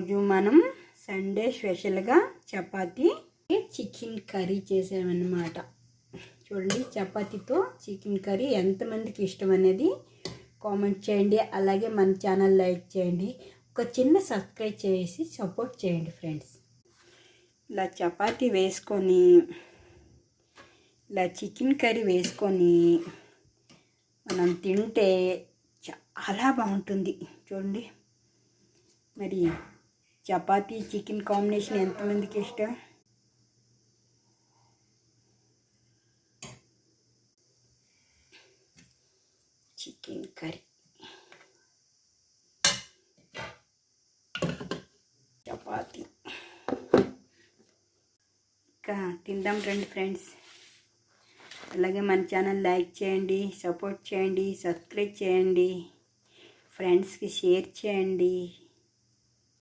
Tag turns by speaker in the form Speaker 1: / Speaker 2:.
Speaker 1: ఈరోజు మనం సండే స్పెషల్గా చపాతీ చికెన్ కర్రీ చేసామన్నమాట. చూడండి, చపాతీతో చికెన్ కర్రీ ఎంతమందికి ఇష్టం అనేది కామెంట్ చేయండి. అలాగే మన ఛానల్ లైక్ చేయండి, ఒక చిన్న సబ్స్క్రైబ్ చేసి సపోర్ట్ చేయండి ఫ్రెండ్స్. ఇలా చపాతీ వేసుకొని ఇలా చికెన్ కర్రీ వేసుకొని మనం తింటే చాలా బాగుంటుంది. చూడండి, మరి చపాతీ చికెన్ కాంబినేషన్ ఎంతమందికి ఇష్టం? చికెన్ కర్రీ చపాతీ ఇంకా తిందాం రండి ఫ్రెండ్స్. అలాగే మన ఛానల్ లైక్ చేయండి, సపోర్ట్ చేయండి, సబ్స్క్రైబ్ చేయండి, ఫ్రెండ్స్కి షేర్ చేయండి.